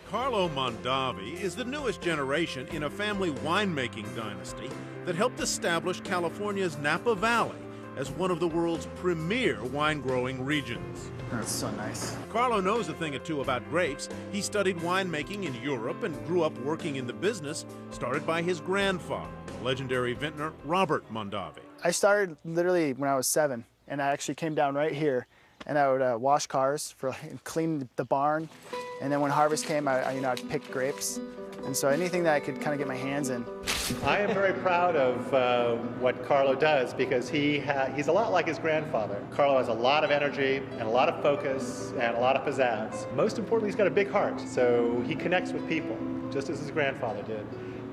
Carlo Mondavi is the newest generation in a family winemaking dynasty that helped establish California's Napa Valley as one of the world's premier wine-growing regions. That's so nice. Carlo knows a thing or two about grapes. He studied winemaking in Europe and grew up working in the business, started by his grandfather, the legendary vintner Robert Mondavi. I started literally when I was 7, and I actually came down right here, and I would wash cars, clean the barn, and then when harvest came, I'd pick grapes. And so anything that I could kind of get my hands in. I am very proud of what Carlo does because he's a lot like his grandfather. Carlo has a lot of energy and a lot of focus and a lot of pizzazz. Most importantly, he's got a big heart, so he connects with people, just as his grandfather did.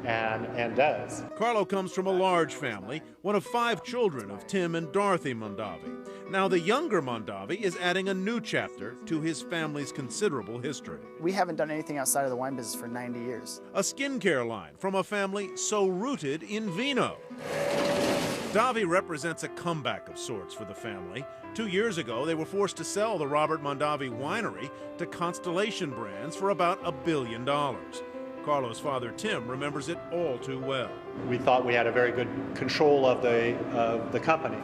And does. Carlo comes from a large family, one of 5 children of Tim and Dorothy Mondavi. Now the younger Mondavi is adding a new chapter to his family's considerable history. We haven't done anything outside of the wine business for 90 years. A skincare line from a family so rooted in vino. Davi represents a comeback of sorts for the family. 2 years ago, they were forced to sell the Robert Mondavi winery to Constellation Brands for about $1 billion. Carlo's father, Tim, remembers it all too well. We thought we had a very good control of the company.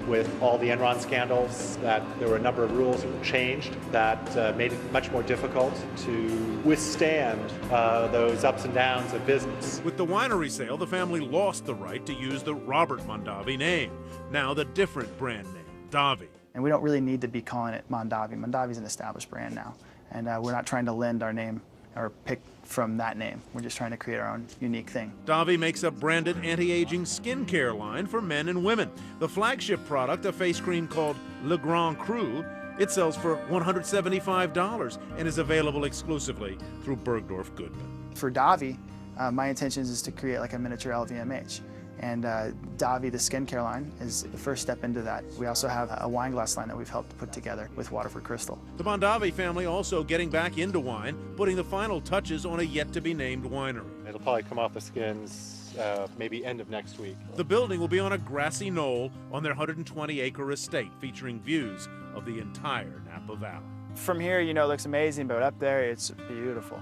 With all the Enron scandals, that there were a number of rules that were changed that made it much more difficult to withstand those ups and downs of business. With the winery sale, the family lost the right to use the Robert Mondavi name. Now the different brand name, Davi. And we don't really need to be calling it Mondavi. Mondavi's an established brand now. And we're not trying to lend our name or pick from that name. We're just trying to create our own unique thing. Davi makes a branded anti-aging skincare line for men and women. The flagship product, a face cream called Le Grand Cru, it sells for $175 and is available exclusively through Bergdorf Goodman. For Davi, my intention is to create like a miniature LVMH. And Davi, the skincare line, is the first step into that. We also have a wine glass line that we've helped put together with Waterford Crystal. The Mondavi family also getting back into wine, putting the final touches on a yet-to-be-named winery. It'll probably come off the skins maybe end of next week. The building will be on a grassy knoll on their 120-acre estate, featuring views of the entire Napa Valley. From here, it looks amazing, but up there, it's beautiful.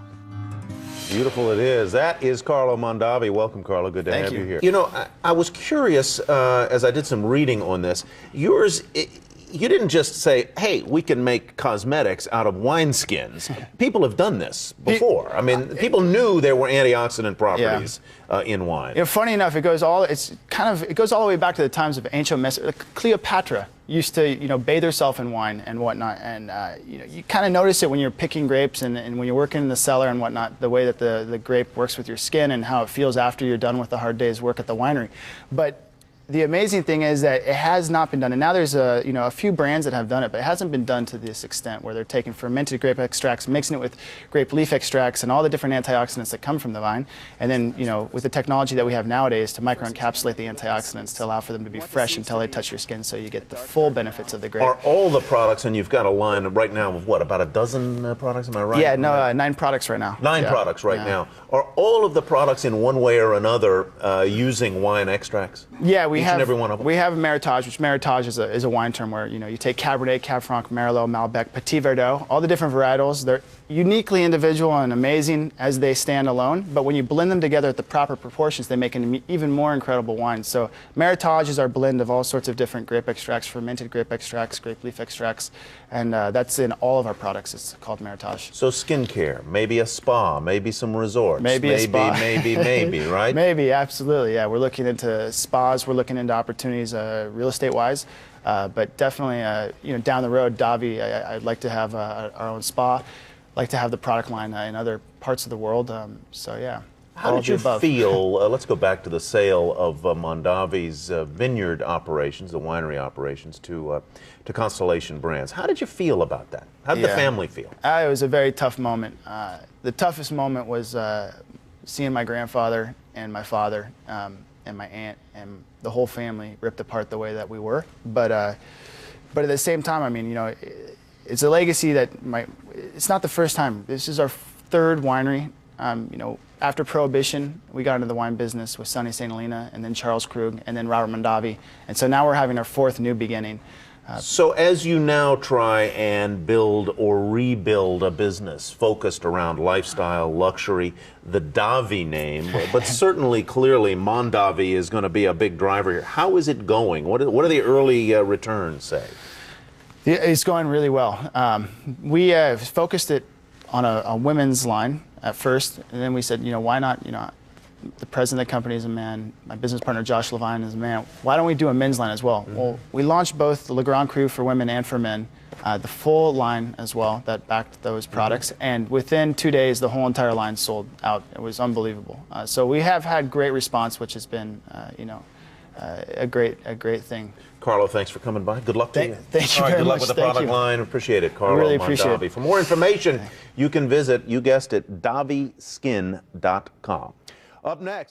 Beautiful it is. That is Carlo Mondavi. Welcome, Carlo. Good to have you here. I was curious as I did some reading on this. You didn't just say, hey, we can make cosmetics out of wineskins. People have done this before. I mean, people knew there were antioxidant properties in wine. Funny enough, it goes all the way back to the times of ancient Mesopotamy. Cleopatra used to, bathe herself in wine and whatnot, and you kind of notice it when you're picking grapes and when you're working in the cellar and whatnot, the way that the grape works with your skin and how it feels after you're done with the hard day's work at the winery. But the amazing thing is that it has not been done, and now there's a few brands that have done it, but it hasn't been done to this extent where they're taking fermented grape extracts, mixing it with grape leaf extracts and all the different antioxidants that come from the vine, and then with the technology that we have nowadays to microencapsulate the antioxidants to allow for them to be fresh until they touch your skin, so you get the full benefits of the grape. Are all the products, and you've got a line right now of what, about a dozen products? Am I right? Yeah, no, 9 products right now. 9 products right now. Are all of the products in one way or another using wine extracts? Yeah, we Each have and every one of them? We have Meritage, which Meritage is a wine term where you take Cabernet, Cab Franc, Merlot, Malbec, Petit Verdot, all the different varietals. They're uniquely individual and amazing as they stand alone, but when you blend them together at the proper proportions, they make an even more incredible wine. So Meritage is our blend of all sorts of different grape extracts, fermented grape extracts, grape leaf extracts, and that's in all of our products. It's called Meritage. So skincare, maybe a spa, maybe some resorts. Maybe a spa. maybe, right? Maybe, absolutely, yeah. We're looking into spas, we're looking into opportunities real estate-wise, but definitely, down the road, Davi, I'd like to have our own spa, like to have the product line in other parts of the world, so yeah. How did you feel, let's go back to the sale of Mondavi's vineyard operations, the winery operations, to Constellation Brands. How did you feel about that? How did the family feel? It was a very tough moment. The toughest moment was seeing my grandfather and my father and my aunt and the whole family ripped apart the way that we were. But at the same time, I mean, it's a legacy that it's not the first time. This is our 3rd winery. After Prohibition, we got into the wine business with Sonny St. Helena and then Charles Krug and then Robert Mondavi. And so now we're having our 4th new beginning. So as you now try and build or rebuild a business focused around lifestyle, luxury, the Davi name, but certainly clearly Mondavi is going to be a big driver here. How is it going? What are the early returns say? It's going really well. We focused it on a women's line at first, and then we said, why not, the president of the company is a man, my business partner Josh Levine is a man, why don't we do a men's line as well? Well, we launched both the Legrand Crew for women and for men, the full line as well that backed those products, and within 2 days the whole entire line sold out. It was unbelievable. So we have had great response, which has been a great thing. Carlo, thanks for coming by. Good luck to you. Thank you very much. Good luck with the product line. Appreciate it, Carlo Really appreciate Mondavi. it. For more information, you can visit, you guessed it, daviskin.com. Up next.